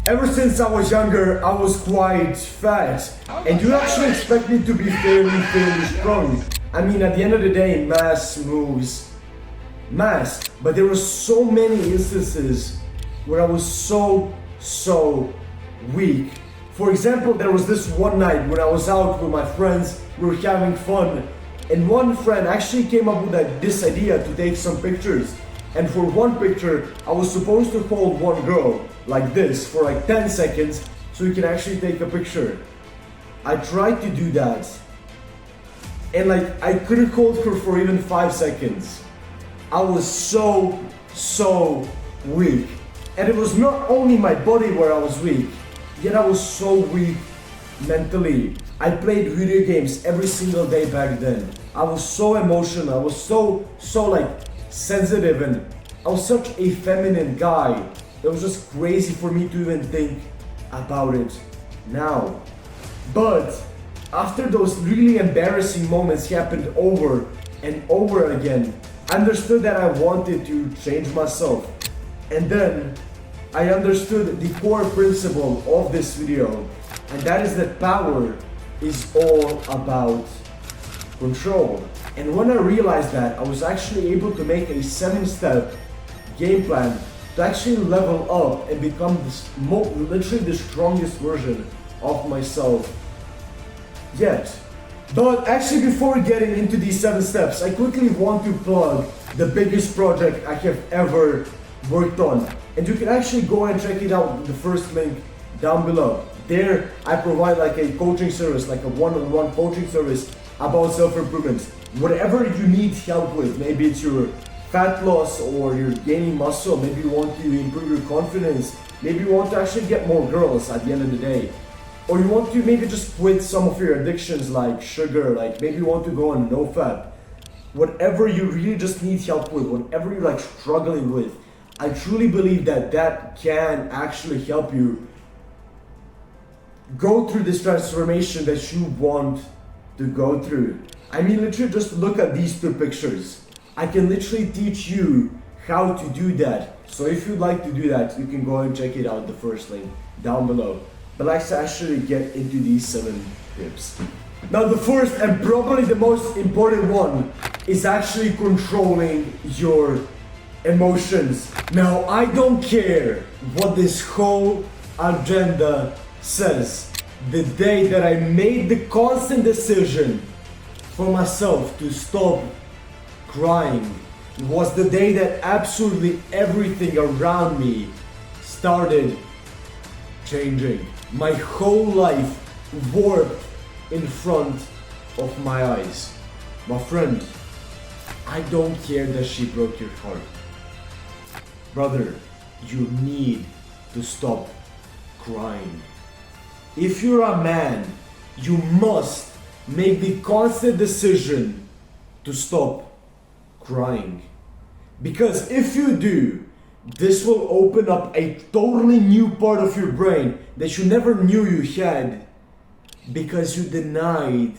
Ever since I was younger, I was quite fat. And you actually expect me to be fairly strong. I mean, at the end of the day, mass moves mass. But there were so many instances where I was so weak. For example, there was this one night when I was out with my friends, we were having fun, and one friend actually came up with this idea to take some pictures. And for one picture, I was supposed to hold one girl like this for like 10 seconds so we can actually take a picture. I tried to do that, and like I couldn't hold her for even 5 seconds. I was so weak. And it was not only my body where I was weak, yet I was so weak mentally. I played video games every single day back then. I was so emotional, I was so like sensitive, and I was such a feminine guy. It was just crazy for me to even think about it now. But after those really embarrassing moments happened over and over again, I understood that I wanted to change myself. And then I understood the core principle of this video, and that is that power is all about control. And when I realized that, I was actually able to make a 7-step game plan to actually level up and become literally the strongest version of myself yet. But actually, before getting into these 7 steps, I quickly want to plug the biggest project I have ever worked on. And you can actually go and check it out in the first link down below. There, I provide like a coaching service, like a one-on-one coaching service about self-improvement. Whatever you need help with, maybe it's your fat loss or you're gaining muscle, maybe you want to improve your confidence, maybe you want to actually get more girls at the end of the day, or you want to maybe just quit some of your addictions like sugar, like maybe you want to go on no fat. Whatever you really just need help with, whatever you're like struggling with, I truly believe that that can actually help you go through this transformation that you want to go through. I mean, literally just look at these 2 pictures. I can literally teach you how to do that. So if you'd like to do that, you can go and check it out, the first link down below. But let's actually get into these 7 tips. Now the first and probably the most important one is actually controlling your emotions. Now I don't care what this whole agenda says. The day that I made the constant decision for myself to stop crying was the day that absolutely everything around me started changing. My whole life warped in front of my eyes. My friend, I don't care that she broke your heart. Brother, you need to stop crying. If you're a man, you must make the constant decision to stop crying. Because if you do, this will open up a totally new part of your brain that you never knew you had, because you denied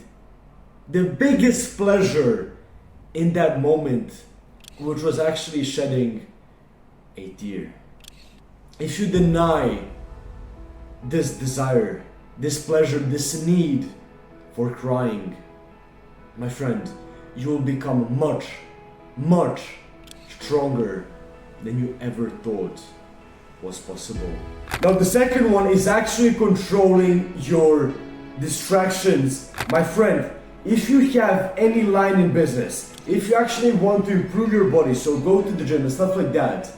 the biggest pleasure in that moment, which was actually shedding a tear. If you deny this desire, this pleasure, this need for crying, my friend, you will become much stronger than you ever thought was possible. Now the second one is actually controlling your distractions. My friend, if you have any line in business, if you actually want to improve your body, so go to the gym and stuff like that,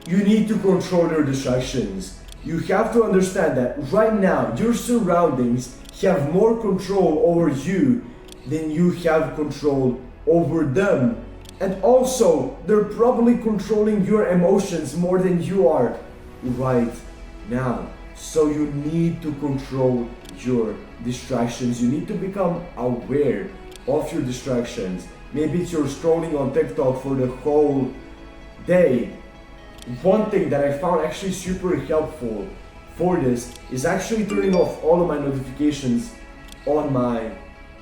you need to control your distractions. You have to understand that right now your surroundings have more control over you than you have control over them. And also, they're probably controlling your emotions more than you are right now. So you need to control your distractions. You need to become aware of your distractions. Maybe it's you're scrolling on TikTok for the whole day. One thing that I found actually super helpful for this is actually turning off all of my notifications on my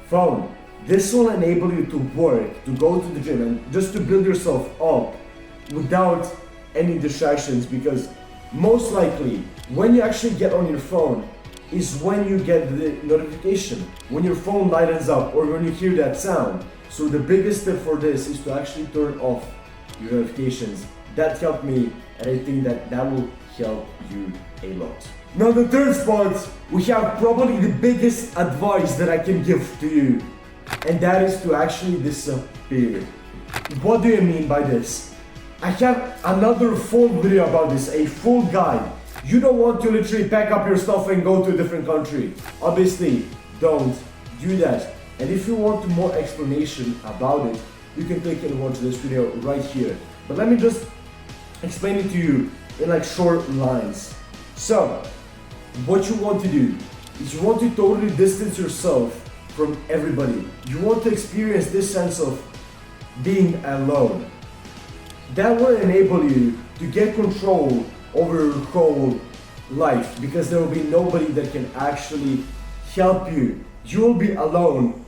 phone. This will enable you to work, to go to the gym, and just to build yourself up without any distractions, because most likely when you actually get on your phone is when you get the notification, when your phone lightens up or when you hear that sound. So the biggest step for this is to actually turn off your notifications. That helped me, and I think that will help you a lot. Now the third spot, we have probably the biggest advice that I can give to you, and that is to actually disappear. What do you mean by this? I have another full video about this, a full guide. You don't want to literally pack up your stuff and go to a different country. Obviously, don't do that. And if you want more explanation about it, you can click and watch this video right here. But let me just explain it to you in like short lines. So, what you want to do is you want to totally distance yourself from everybody. You want to experience this sense of being alone. That will enable you to get control over your whole life, because there will be nobody that can actually help you. You will be alone,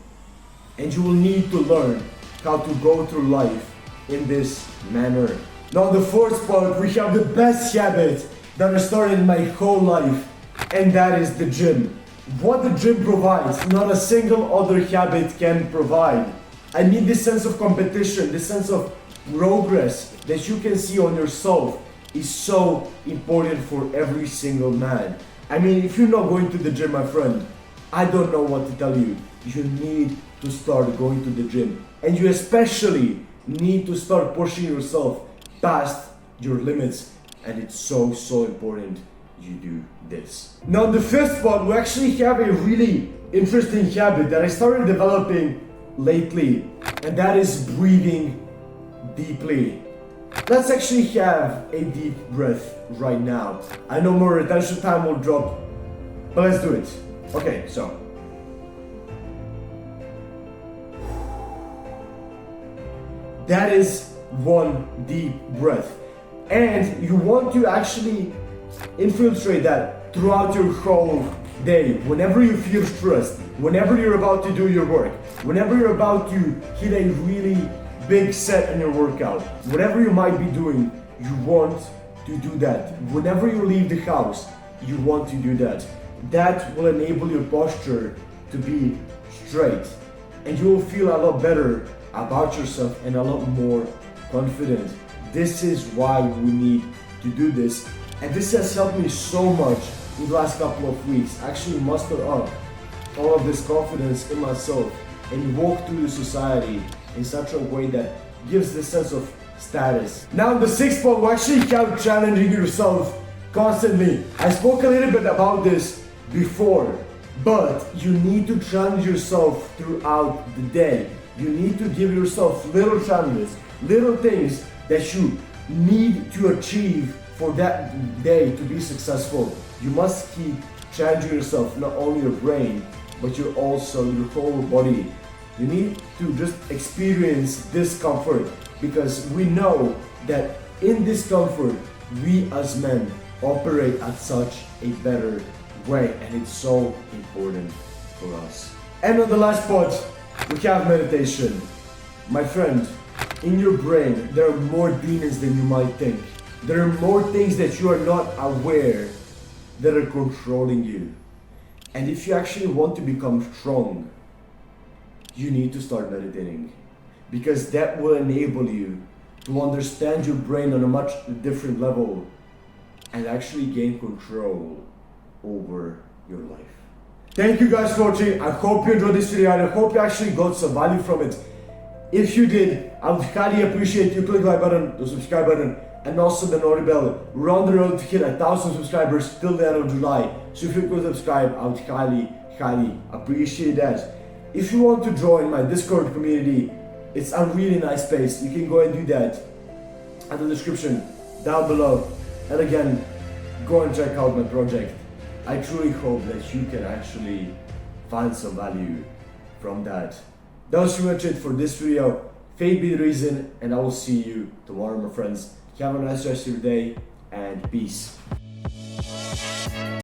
and you will need to learn how to go through life in this manner. Now the fourth part, we have the best habit that I started in my whole life, and that is the gym. What the gym provides, not a single other habit can provide. I mean, this sense of competition, this sense of progress that you can see on yourself is so important for every single man. I mean, if you're not going to the gym, my friend, I don't know what to tell you. You need to start going to the gym. And you especially need to start pushing yourself past your limits. And it's so important you do this. Now the fifth one, we actually have a really interesting habit that I started developing lately. And that is breathing deeply. Let's actually have a deep breath right now. I know more retention time will drop, but let's do it. Okay, so. That is one deep breath. And you want to actually infiltrate that throughout your whole day. Whenever you feel stressed, whenever you're about to do your work, whenever you're about to hit a really big set in your workout, whatever you might be doing, you want to do that. Whenever you leave the house, you want to do that. That will enable your posture to be straight, and you will feel a lot better about yourself and a lot more confident. This is why we need to do this, and this has helped me so much in the last couple of weeks. Actually muster up all of this confidence in myself and walk through the society in such a way that gives this sense of status. Now the sixth part, we actually have challenging yourself constantly. I spoke a little bit about this before, but you need to challenge yourself throughout the day. You need to give yourself little challenges, little things that you need to achieve for that day to be successful. You must keep challenging yourself, not only your brain, but your whole body. You need to just experience discomfort, because we know that in discomfort, we as men operate at such a better way, and it's so important for us. And on the last part, we have meditation. My friend, in your brain, there are more demons than you might think. There are more things that you are not aware that are controlling you. And if you actually want to become strong, you need to start meditating, because that will enable you to understand your brain on a much different level and actually gain control over your life. Thank you guys for watching. I hope you enjoyed this video, and I hope you actually got some value from it. If you did, I would highly appreciate you click the like button, the subscribe button, and also the notification bell. We're on the road to hit 1,000 subscribers till the end of July. So if you could subscribe, I would highly appreciate that. If you want to join my Discord community, it's a really nice space. You can go and do that at the description down below. And again, go and check out my project. I truly hope that you can actually find some value from that. That was pretty much it for this video. Fate be the reason, and I will see you tomorrow, my friends. Have a nice rest of your day, and peace.